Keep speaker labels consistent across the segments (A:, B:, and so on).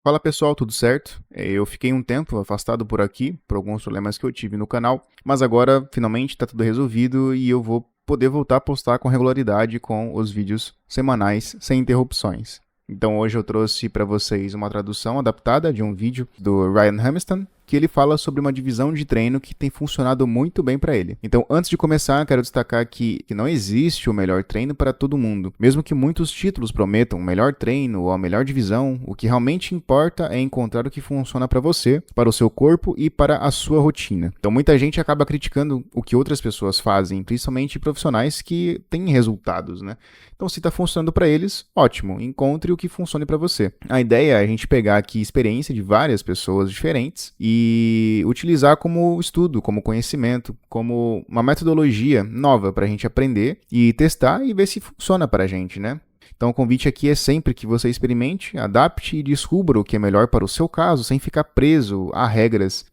A: Fala pessoal, tudo certo? Eu fiquei um tempo afastado por aqui, por alguns problemas que eu tive no canal, mas agora finalmente está tudo resolvido e eu vou poder voltar a postar com regularidade com os vídeos semanais, sem interrupções. Então hoje eu trouxe para vocês uma tradução adaptada de um vídeo do Ryan Humiston, que ele fala sobre uma divisão de treino que tem funcionado muito bem para ele. Então, antes de começar, quero destacar que não existe o melhor treino para todo mundo. Mesmo que muitos títulos prometam o melhor treino ou a melhor divisão, o que realmente importa é encontrar o que funciona para você, para o seu corpo e para a sua rotina. Então, muita gente acaba criticando o que outras pessoas fazem, principalmente profissionais que têm resultados, né? Então, se está funcionando para eles, ótimo, encontre o que funcione para você. A ideia é a gente pegar aqui experiência de várias pessoas diferentes e utilizar como estudo, como conhecimento, como uma metodologia nova para a gente aprender e testar e ver se funciona para a gente, né? Então o convite aqui é sempre que você experimente, adapte e descubra o que é melhor para o seu caso, sem ficar preso a regras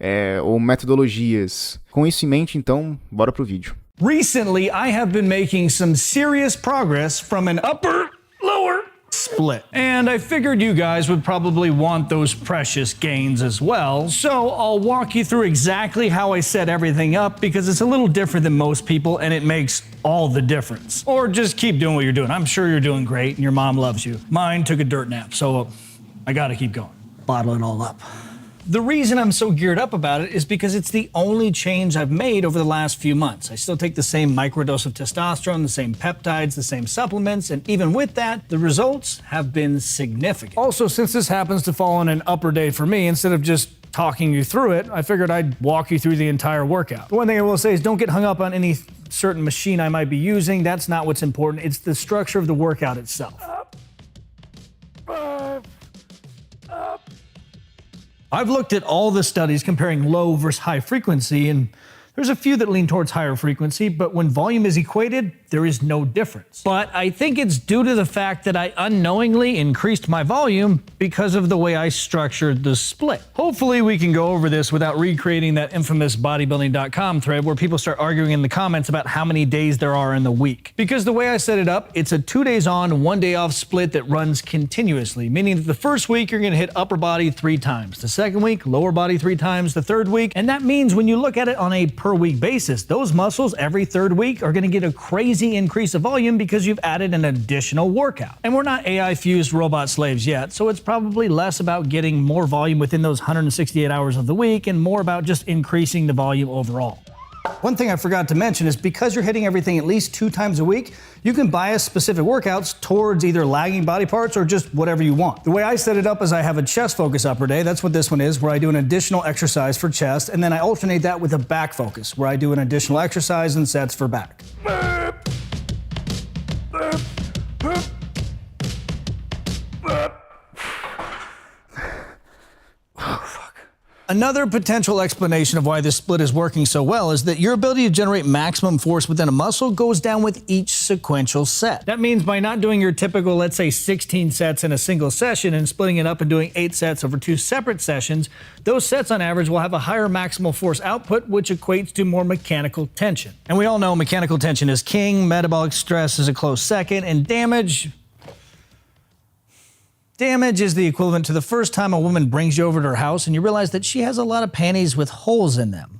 A: ou metodologias. Com isso em mente, então, bora pro vídeo.
B: Recently, I have been making some serious progress from an upper-lower split. And I figured you guys would probably want those precious gains as well. So I'll walk you through exactly how I set everything up because it's a little different than most people and it makes all the difference. Or just keep doing what you're doing. I'm sure you're doing great and your mom loves you. Mine took a dirt nap, so I gotta keep going. Bottle it all up. The reason I'm so geared up about it is because it's the only change I've made over the last few months. I still take the same microdose of testosterone, the same peptides, the same supplements, and even with that, the results have been significant. Also, since this happens to fall on an upper day for me, instead of just talking you through it, I figured I'd walk you through the entire workout. The one thing I will say is don't get hung up on any certain machine I might be using. That's not what's important. It's the structure of the workout itself. I've looked at all the studies comparing low versus high frequency, and there's a few that lean towards higher frequency, but when volume is equated, there is no difference. But I think it's due to the fact that I unknowingly increased my volume because of the way I structured the split. Hopefully we can go over this without recreating that infamous bodybuilding.com thread where people start arguing in the comments about how many days there are in the week. Because the way I set it up, it's a 2 days on, 1 day off split that runs continuously, meaning that the first week you're gonna hit upper body 3 times, the second week, lower body 3 times, the third week, and that means when you look at it on a per week basis, those muscles every third week are gonna get a crazy increase of volume because you've added an additional workout. And we're not AI-fused robot slaves yet, so it's probably less about getting more volume within those 168 hours of the week and more about just increasing the volume overall. One thing I forgot to mention is because you're hitting everything at least 2 times a week, you can bias specific workouts towards either lagging body parts or just whatever you want. The way I set it up is I have a chest focus upper day, that's what this one is, where I do an additional exercise for chest, and then I alternate that with a back focus, where I do an additional exercise and sets for back. Another potential explanation of why this split is working so well is that your ability to generate maximum force within a muscle goes down with each sequential set. That means by not doing your typical, let's say 16 sets in a single session and splitting it up and doing 8 sets over 2 separate sessions, those sets on average will have a higher maximal force output, which equates to more mechanical tension. And we all know mechanical tension is king, metabolic stress is a close second, and damage is the equivalent to the first time a woman brings you over to her house and you realize that she has a lot of panties with holes in them.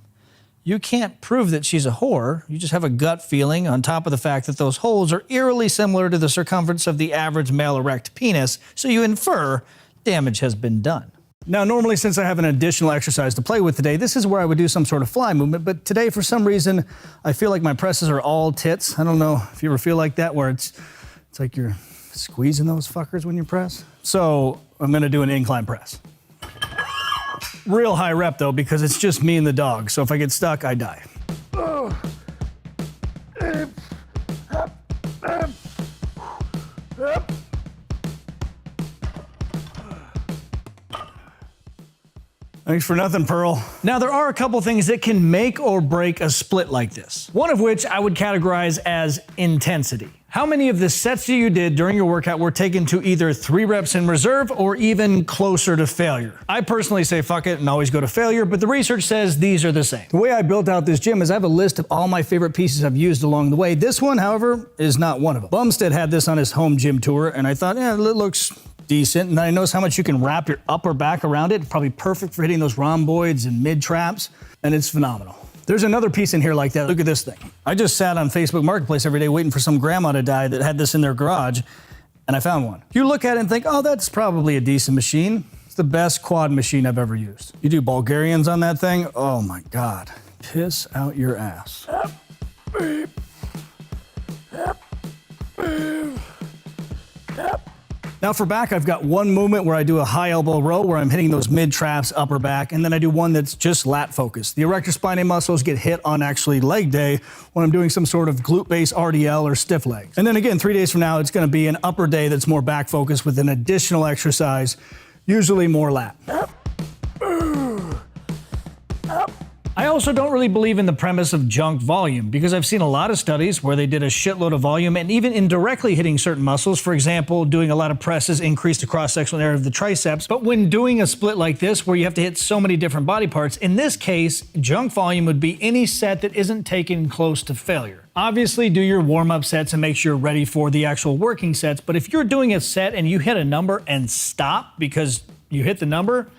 B: You can't prove that she's a whore, you just have a gut feeling on top of the fact that those holes are eerily similar to the circumference of the average male erect penis, so you infer damage has been done. Now, normally since I have an additional exercise to play with today, this is where I would do some sort of fly movement, but today for some reason, I feel like my presses are all tits. I don't know if you ever feel like that, where it's like you're squeezing those fuckers when you press. So I'm gonna do an incline press. Real high rep though, because it's just me and the dog. So if I get stuck, I die. Thanks for nothing, Pearl. Now, there are a couple things that can make or break a split like this. One of which I would categorize as intensity. How many of the sets that you did during your workout were taken to either 3 reps in reserve or even closer to failure? I personally say fuck it and always go to failure, but the research says these are the same. The way I built out this gym is I have a list of all my favorite pieces I've used along the way. This one, however, is not one of them. Bumstead had this on his home gym tour, and I thought, yeah, it looks decent. And then I notice how much you can wrap your upper back around it. Probably perfect for hitting those rhomboids and mid traps. And it's phenomenal. There's another piece in here like that. Look at this thing. I just sat on Facebook Marketplace every day waiting for some grandma to die that had this in their garage, and I found one. You look at it and think, oh, that's probably a decent machine. It's the best quad machine I've ever used. You do Bulgarians on that thing, oh my God. Piss out your ass. Now for back, I've got one movement where I do a high elbow row where I'm hitting those mid traps, upper back, and then I do one that's just lat focused. The erector spinae muscles get hit on actually leg day when I'm doing some sort of glute-based RDL or stiff legs. And then again, 3 days from now, it's gonna be an upper day that's more back focused with an additional exercise, usually more lat. I also don't really believe in the premise of junk volume because I've seen a lot of studies where they did a shitload of volume and even indirectly hitting certain muscles. For example, doing a lot of presses increased the cross-sectional area of the triceps. But when doing a split like this where you have to hit so many different body parts, in this case, junk volume would be any set that isn't taken close to failure. Obviously, do your warm-up sets and make sure you're ready for the actual working sets. But if you're doing a set and you hit a number and stop because you hit the number,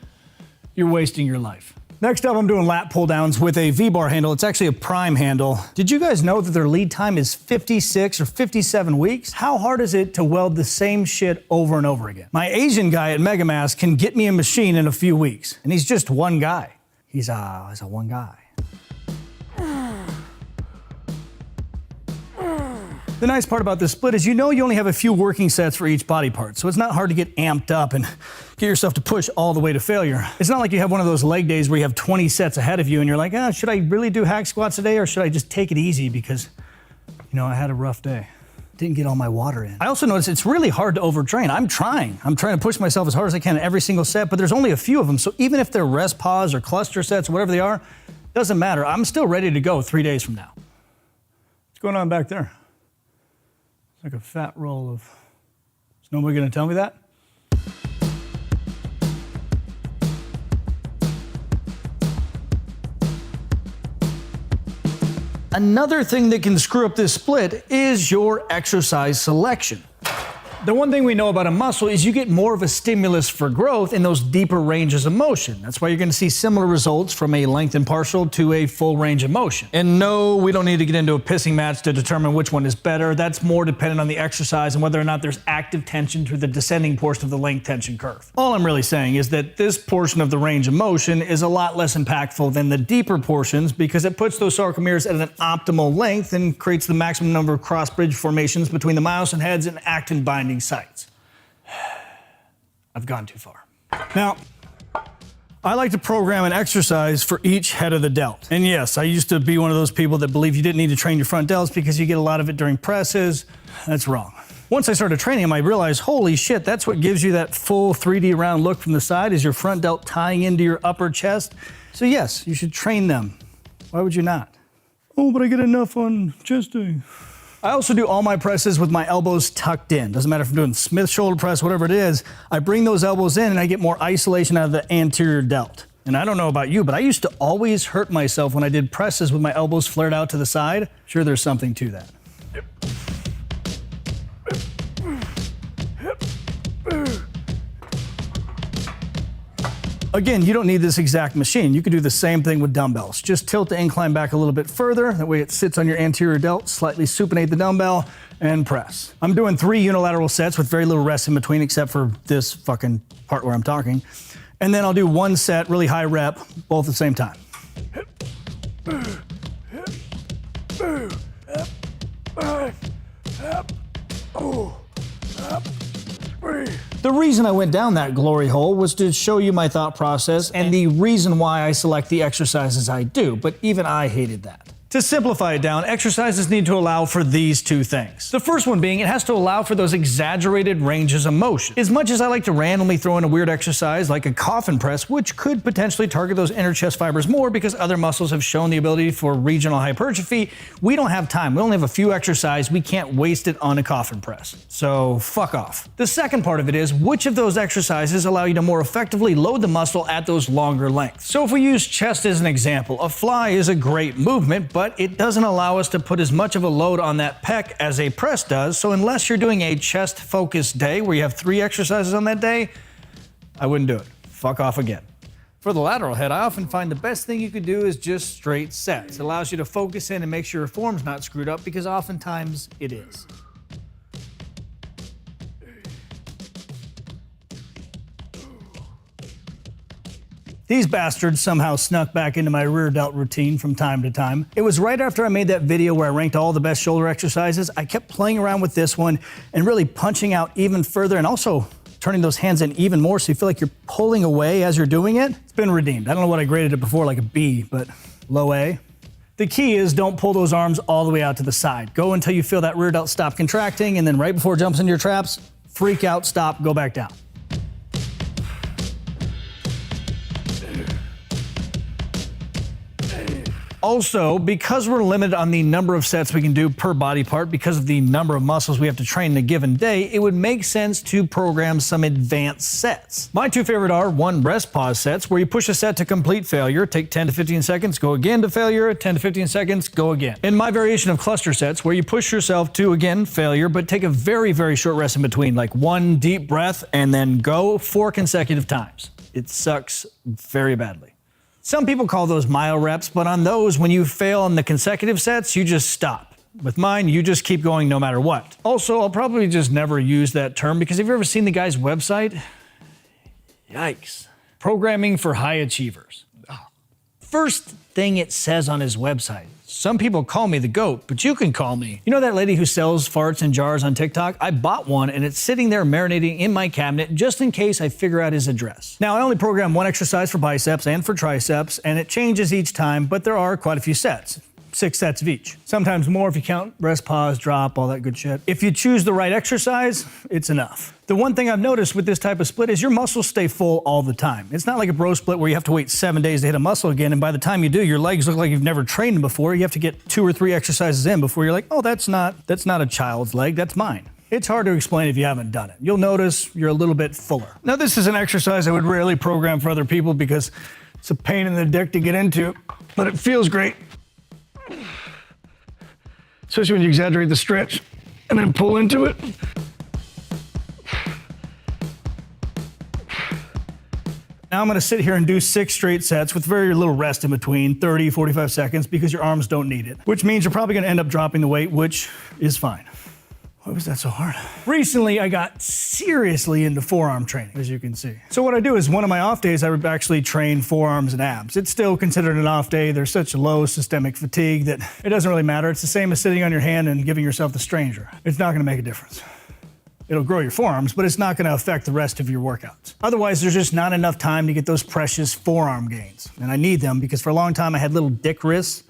B: you're wasting your life. Next up, I'm doing lat pull downs with a V-bar handle. It's actually a prime handle. Did you guys know that their lead time is 56 or 57 weeks? How hard is it to weld the same shit over and over again? My Asian guy at MegaMass can get me a machine in a few weeks, and he's just one guy. He's a one guy. The nice part about this split is you know you only have a few working sets for each body part, so it's not hard to get amped up and get yourself to push all the way to failure. It's not like you have one of those leg days where you have 20 sets ahead of you and you're like, should I really do hack squats today or should I just take it easy because, I had a rough day. Didn't get all my water in. I also noticed it's really hard to overtrain. I'm trying to push myself as hard as I can in every single set, but there's only a few of them, so even if they're rest pause or cluster sets or whatever they are, doesn't matter. I'm still ready to go 3 days from now. What's going on back there? Like a fat roll of... Is nobody gonna tell me that? Another thing that can screw up this split is your exercise selection. The one thing we know about a muscle is you get more of a stimulus for growth in those deeper ranges of motion. That's why you're going to see similar results from a lengthened partial to a full range of motion. And no, we don't need to get into a pissing match to determine which one is better. That's more dependent on the exercise and whether or not there's active tension through the descending portion of the length tension curve. All I'm really saying is that this portion of the range of motion is a lot less impactful than the deeper portions because it puts those sarcomeres at an optimal length and creates the maximum number of cross-bridge formations between the myosin heads and actin binding sites. I've gone too far. Now, I like to program an exercise for each head of the delt. And yes, I used to be one of those people that believe you didn't need to train your front delts because you get a lot of it during presses. That's wrong. Once I started training them, I realized, holy shit, that's what gives you that full 3D round look from the side is your front delt tying into your upper chest. So yes, you should train them. Why would you not? Oh, but I get enough on chest day. I also do all my presses with my elbows tucked in. Doesn't matter if I'm doing Smith shoulder press, whatever it is, I bring those elbows in and I get more isolation out of the anterior delt. And I don't know about you, but I used to always hurt myself when I did presses with my elbows flared out to the side. Sure, there's something to that. Again, you don't need this exact machine. You could do the same thing with dumbbells. Just tilt the incline back a little bit further. That way it sits on your anterior delt, slightly supinate the dumbbell, and press. I'm doing 3 unilateral sets with very little rest in between, except for this fucking part where I'm talking. And then I'll do 1 set, really high rep, both at the same time. The reason I went down that glory hole was to show you my thought process and the reason why I select the exercises I do, but even I hated that. To simplify it down, exercises need to allow for these 2 things. The first one being it has to allow for those exaggerated ranges of motion. As much as I like to randomly throw in a weird exercise like a coffin press, which could potentially target those inner chest fibers more because other muscles have shown the ability for regional hypertrophy, we don't have time. We only have a few exercises. We can't waste it on a coffin press. So fuck off. The second part of it is which of those exercises allow you to more effectively load the muscle at those longer lengths. So if we use chest as an example, a fly is a great movement, but but it doesn't allow us to put as much of a load on that pec as a press does. So unless you're doing a chest-focused day where you have 3 exercises on that day, I wouldn't do it. Fuck off again. For the lateral head, I often find the best thing you could do is just straight sets. It allows you to focus in and make sure your form's not screwed up, because oftentimes it is. These bastards somehow snuck back into my rear delt routine from time to time. It was right after I made that video where I ranked all the best shoulder exercises. I kept playing around with this one and really punching out even further, and also turning those hands in even more so you feel like you're pulling away as you're doing it. It's been redeemed. I don't know what I graded it before, like a B, but low A. The key is don't pull those arms all the way out to the side. Go until you feel that rear delt stop contracting, and then right before it jumps into your traps, freak out, stop, go back down. Also, because we're limited on the number of sets we can do per body part because of the number of muscles we have to train in a given day, it would make sense to program some advanced sets. My 2 favorite are 1, rest pause sets, where you push a set to complete failure, take 10 to 15 seconds, go again to failure, 10 to 15 seconds, go again. And my variation of cluster sets, where you push yourself to, again, failure, but take a very, very short rest in between, like 1 deep breath and then go 4 consecutive times. It sucks very badly. Some people call those mile reps, but on those, when you fail on the consecutive sets, you just stop. With mine, you just keep going no matter what. Also, I'll probably just never use that term, because have you ever seen the guy's website? Yikes. Programming for high achievers. First thing it says on his website: some people call me the GOAT, but you can call me. You know that lady who sells farts in jars on TikTok? I bought one, and it's sitting there marinating in my cabinet just in case I figure out his address. Now, I only program 1 exercise for biceps and for triceps, and it changes each time, but there are quite a few sets. 6 sets of each. Sometimes more if you count rest, pause, drop, all that good shit. If you choose the right exercise, it's enough. The one thing I've noticed with this type of split is your muscles stay full all the time. It's not like a bro split where you have to wait 7 days to hit a muscle again, and by the time you do, your legs look like you've never trained them before. You have to get 2 or 3 exercises in before you're like, oh, that's not a child's leg, that's mine. It's hard to explain if you haven't done it. You'll notice you're a little bit fuller. Now, this is an exercise I would rarely program for other people because it's a pain in the dick to get into, but it feels great. Especially when you exaggerate the stretch and then pull into it. Now I'm gonna sit here and do 6 straight sets with very little rest in between, 30, 45 seconds, because your arms don't need it. Which means you're probably gonna end up dropping the weight, which is fine. Why was that so hard? Recently, I got seriously into forearm training, as you can see. So what I do is, one of my off days, I would actually train forearms and abs. It's still considered an off day. There's such low systemic fatigue that it doesn't really matter. It's the same as sitting on your hand and giving yourself the stranger. It's not gonna make a difference. It'll grow your forearms, but it's not gonna affect the rest of your workouts. Otherwise, there's just not enough time to get those precious forearm gains. And I need them because for a long time I had little dick wrists.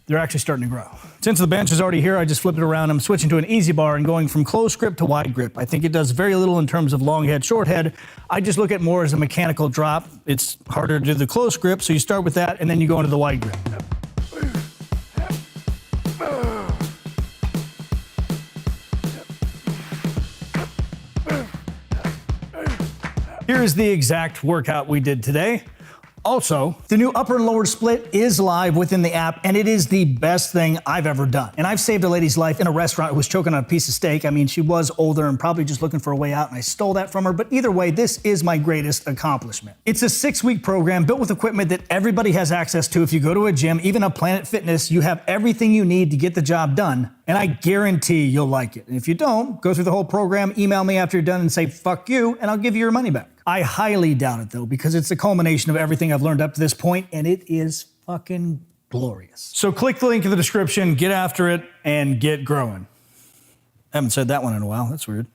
B: They're actually starting to grow. Since the bench is already here, I just flipped it around. I'm switching to an easy bar and going from close grip to wide grip. I think it does very little in terms of long head, short head. I just look at it more as a mechanical drop. It's harder to do the close grip, so you start with that and then you go into the wide grip. Here's the exact workout we did today. Also, the new upper and lower split is live within the app, and it is the best thing I've ever done. And I've saved a lady's life in a restaurant who was choking on a piece of steak. I mean, she was older and probably just looking for a way out, and I stole that from her. But either way, this is my greatest accomplishment. It's a 6-week program built with equipment that everybody has access to. If you go to a gym, even a Planet Fitness, you have everything you need to get the job done. And I guarantee you'll like it. And if you don't, go through the whole program, email me after you're done and say, fuck you, and I'll give you your money back. I highly doubt it though, because it's a culmination of everything I've learned up to this point, and it is fucking glorious. So click the link in the description, get after it, and get growing. I haven't said that one in a while, that's weird.